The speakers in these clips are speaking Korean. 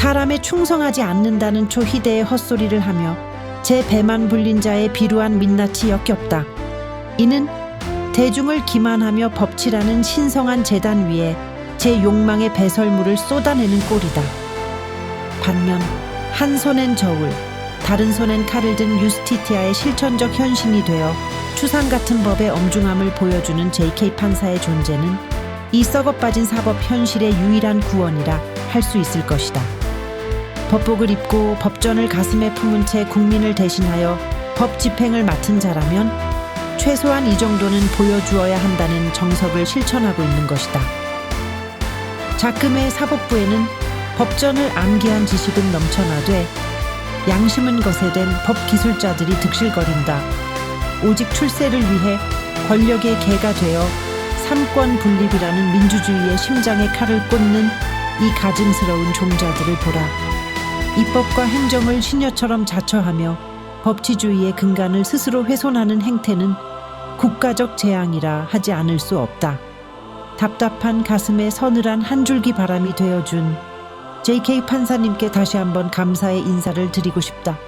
사람에 충성하지 않는다는 초희대의 헛소리를 하며 제 배만 불린 자의 비루한 민낯이 역겹다. 이는 대중을 기만하며 법치라는 신성한 제단 위에 제 욕망의 배설물을 쏟아내는 꼴이다. 반면 한 손엔 저울, 다른 손엔 칼을 든 유스티티아의 실천적 현신이 되어 추상 같은 법의 엄중함을 보여주는 JK 판사의 존재는 이 썩어빠진 사법 현실의 유일한 구원이라 할 수 있을 것이다. 법복을 입고 법전을 가슴에 품은 채 국민을 대신하여 법 집행을 맡은 자라면 최소한 이 정도는 보여주어야 한다는 정석을 실천하고 있는 것이다. 작금의 사법부에는 법전을 암기한 지식은 넘쳐나되 양심은 거세된 법기술자들이 득실거린다. 오직 출세를 위해 권력의 개가 되어 삼권 분립이라는 민주주의의 심장에 칼을 꽂는 이 가증스러운 종자들을 보라. 입법과 행정을 신녀처럼 자처하며 법치주의의 근간을 스스로 훼손하는 행태는 국가적 재앙이라 하지 않을 수 없다. 답답한 가슴에 서늘한 한 줄기 바람이 되어준 JK 판사님께 다시 한번 감사의 인사를 드리고 싶다.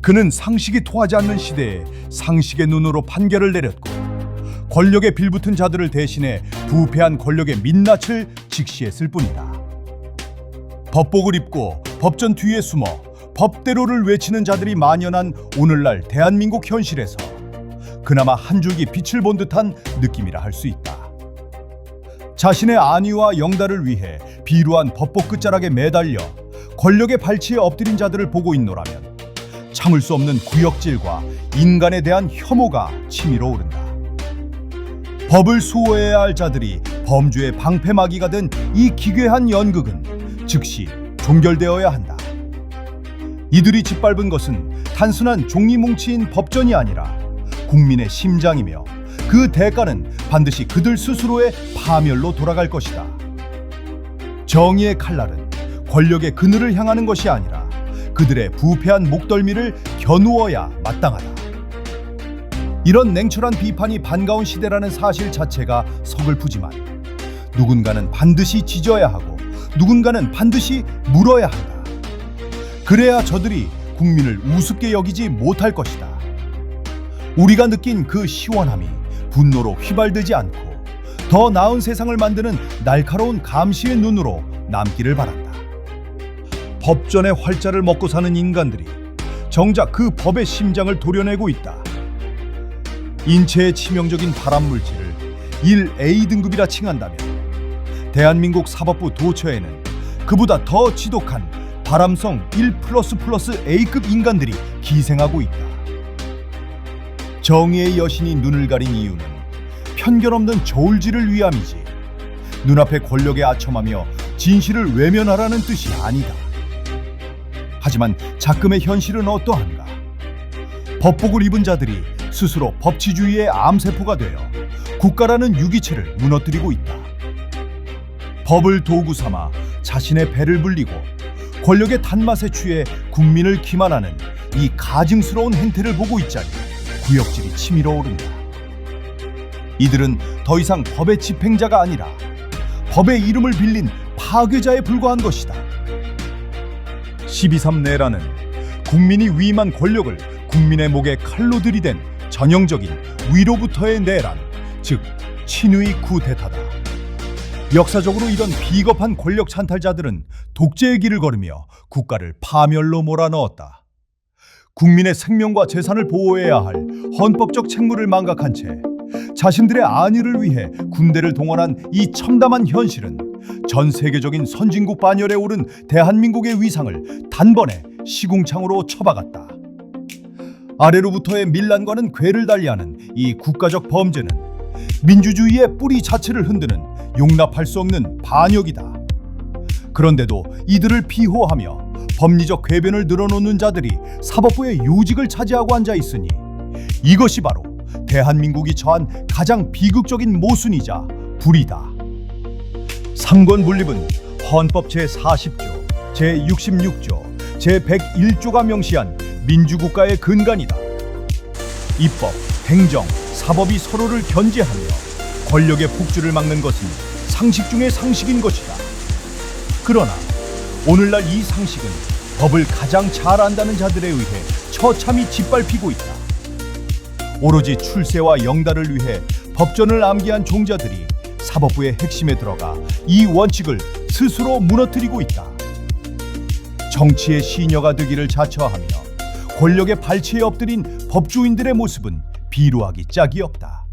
그는 상식이 통하지 않는 시대에 상식의 눈으로 판결을 내렸고 권력에 빌붙은 자들을 대신해 부패한 권력의 민낯을 직시했을 뿐이다. 법복을 입고 법전 뒤에 숨어 법대로를 외치는 자들이 만연한 오늘날 대한민국 현실에서 그나마 한 줄기 빛을 본 듯한 느낌이라 할 수 있다. 자신의 안위와 영달을 위해 비루한 법복 끝자락에 매달려 권력의 발치에 엎드린 자들을 보고 있노라면 참을 수 없는 구역질과 인간에 대한 혐오가 치밀어 오른다. 법을 수호해야 할 자들이 범죄의 방패막이가 된 이 기괴한 연극은 즉시 종결되어야 한다. 이들이 짓밟은 것은 단순한 종이뭉치인 법전이 아니라 국민의 심장이며 그 대가는 반드시 그들 스스로의 파멸로 돌아갈 것이다. 정의의 칼날은 권력의 그늘을 향하는 것이 아니라 그들의 부패한 목덜미를 겨누어야 마땅하다. 이런 냉철한 비판이 반가운 시대라는 사실 자체가 서글프지만 누군가는 반드시 짖어야 하고 누군가는 반드시 물어야 한다. 그래야 저들이 국민을 우습게 여기지 못할 것이다. 우리가 느낀 그 시원함이 분노로 휘발되지 않고 더 나은 세상을 만드는 날카로운 감시의 눈으로 남기를 바란다. 법전의 활자를 먹고 사는 인간들이 정작 그 법의 심장을 도려내고 있다. 인체에 치명적인 발암물질을 1A 등급이라 칭한다면 대한민국 사법부 도처에는 그보다 더 지독한 발암성 1++A급 인간들이 기생하고 있다. 정의의 여신이 눈을 가린 이유는 편견 없는 저울질을 위함이지 눈앞의 권력에 아첨하며 진실을 외면하라는 뜻이 아니다. 하지만 작금의 현실은 어떠한가? 법복을 입은 자들이 스스로 법치주의의 암세포가 되어 국가라는 유기체를 무너뜨리고 있다. 법을 도구 삼아 자신의 배를 불리고 권력의 단맛에 취해 국민을 기만하는 이 가증스러운 행태를 보고 있자니 구역질이 치밀어 오른다. 이들은 더 이상 법의 집행자가 아니라 법의 이름을 빌린 파괴자에 불과한 것이다. 12.3 내란은 국민이 위임한 권력을 국민의 목에 칼로 들이댄 전형적인 위로부터의 내란, 즉 친위 쿠데타다. 역사적으로 이런 비겁한 권력 찬탈자들은 독재의 길을 걸으며 국가를 파멸로 몰아넣었다. 국민의 생명과 재산을 보호해야 할 헌법적 책무를 망각한 채 자신들의 안위를 위해 군대를 동원한 이 참담한 현실은 전 세계적인 선진국 반열에 오른 대한민국의 위상을 단번에 시궁창으로 쳐박았다. 아래로부터의 밀란과는 궤를 달리하는 이 국가적 범죄는 민주주의의 뿌리 자체를 흔드는 용납할 수 없는 반역이다. 그런데도 이들을 비호하며 법리적 궤변을 늘어놓는 자들이 사법부의 요직을 차지하고 앉아 있으니 이것이 바로 대한민국이 처한 가장 비극적인 모순이자 불이다. 삼권 분립은 헌법 제40조, 제66조, 제101조가 명시한 민주국가의 근간이다. 입법, 행정, 사법이 서로를 견제하며 권력의 폭주를 막는 것은 상식 중의 상식인 것이다. 그러나 오늘날 이 상식은 법을 가장 잘 안다는 자들에 의해 처참히 짓밟히고 있다. 오로지 출세와 영달을 위해 법전을 암기한 종자들이 사법부의 핵심에 들어가 이 원칙을 스스로 무너뜨리고 있다. 정치의 시녀가 되기를 자처하며 권력의 발치에 엎드린 법조인들의 모습은 비루하기 짝이 없다.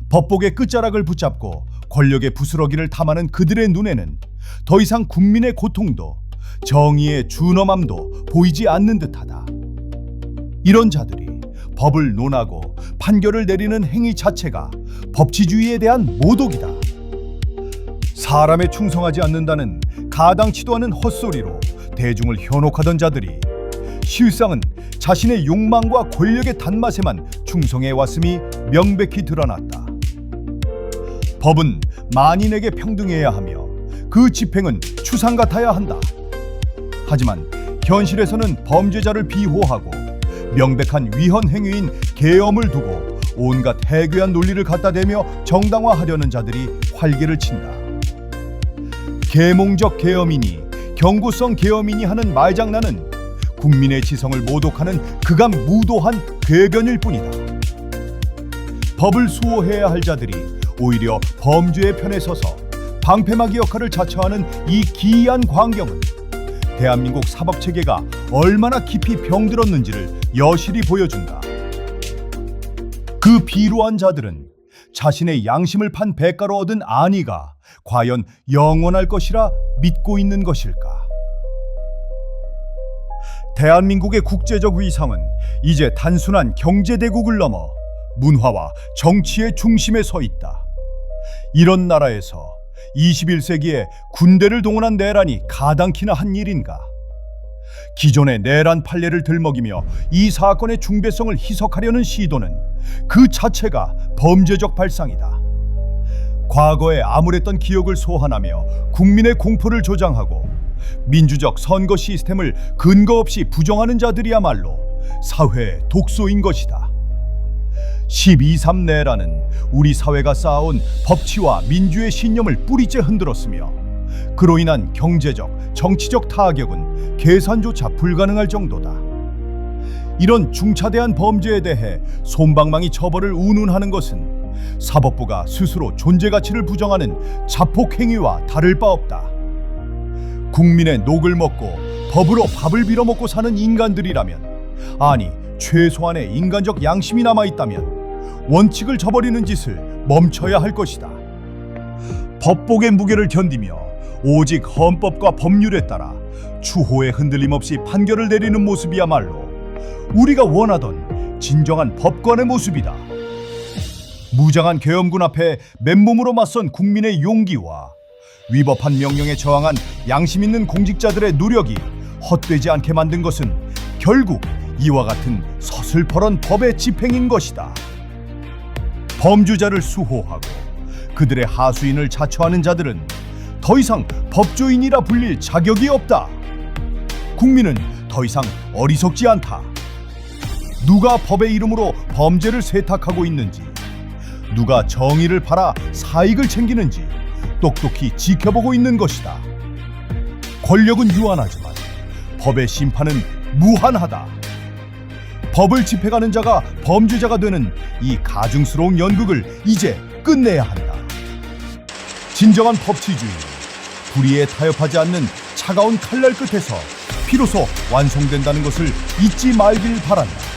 법복의 끝자락을 붙잡고 권력의 부스러기를 탐하는 그들의 눈에는 더 이상 국민의 고통도 정의의 준엄함도 보이지 않는 듯하다. 이런 자들이 법을 논하고 판결을 내리는 행위 자체가 법치주의에 대한 모독이다. 사람에 충성하지 않는다는 가당치도 않은 헛소리로 대중을 현혹하던 자들이 실상은 자신의 욕망과 권력의 단맛에만 충성해 왔음이 명백히 드러났다. 법은 만인에게 평등해야 하며 그 집행은 추상 같아야 한다. 하지만 현실에서는 범죄자를 비호하고 명백한 위헌 행위인 계엄을 두고 온갖 해괴한 논리를 갖다 대며 정당화하려는 자들이 활개를 친다. 계몽적 계엄이니 경고성 계엄이니 하는 말장난은 국민의 지성을 모독하는 그간 무도한 궤변일 뿐이다. 법을 수호해야 할 자들이 오히려 범죄의 편에 서서 방패막이 역할을 자처하는 이 기이한 광경은 대한민국 사법체계가 얼마나 깊이 병들었는지를 여실히 보여준다. 그 비루한 자들은 자신의 양심을 판 대가로 얻은 안위가 과연 영원할 것이라 믿고 있는 것일까? 대한민국의 국제적 위상은 이제 단순한 경제대국을 넘어 문화와 정치의 중심에 서 있다. 이런 나라에서 21세기에 군대를 동원한 내란이 가당키나 한 일인가? 기존의 내란 판례를 들먹이며 이 사건의 중대성을 희석하려는 시도는 그 자체가 범죄적 발상이다. 과거에 암울했던 기억을 소환하며 국민의 공포를 조장하고 민주적 선거 시스템을 근거 없이 부정하는 자들이야말로 사회의 독소인 것이다. 12.3 내란은 우리 사회가 쌓아온 법치와 민주의 신념을 뿌리째 흔들었으며 그로 인한 경제적, 정치적 타격은 계산조차 불가능할 정도다. 이런 중차대한 범죄에 대해 솜방망이 처벌을 운운하는 것은 사법부가 스스로 존재 가치를 부정하는 자폭 행위와 다를 바 없다. 국민의 녹을 먹고 법으로 밥을 빌어먹고 사는 인간들이라면, 아니 최소한의 인간적 양심이 남아있다면 원칙을 저버리는 짓을 멈춰야 할 것이다. 법복의 무게를 견디며 오직 헌법과 법률에 따라 추호의 흔들림 없이 판결을 내리는 모습이야말로 우리가 원하던 진정한 법관의 모습이다. 무장한 계엄군 앞에 맨몸으로 맞선 국민의 용기와 위법한 명령에 저항한 양심 있는 공직자들의 노력이 헛되지 않게 만든 것은 결국 이와 같은 서슬퍼런 법의 집행인 것이다. 범죄자를 수호하고 그들의 하수인을 자처하는 자들은 더 이상 법조인이라 불릴 자격이 없다. 국민은 더 이상 어리석지 않다. 누가 법의 이름으로 범죄를 세탁하고 있는지, 누가 정의를 팔아 사익을 챙기는지 똑똑히 지켜보고 있는 것이다. 권력은 유한하지만 법의 심판은 무한하다. 법을 집행하는 자가 범죄자가 되는 이 가증스러운 연극을 이제 끝내야 한다. 진정한 법치주의는 불의에 타협하지 않는 차가운 칼날 끝에서 비로소 완성된다는 것을 잊지 말길 바란다.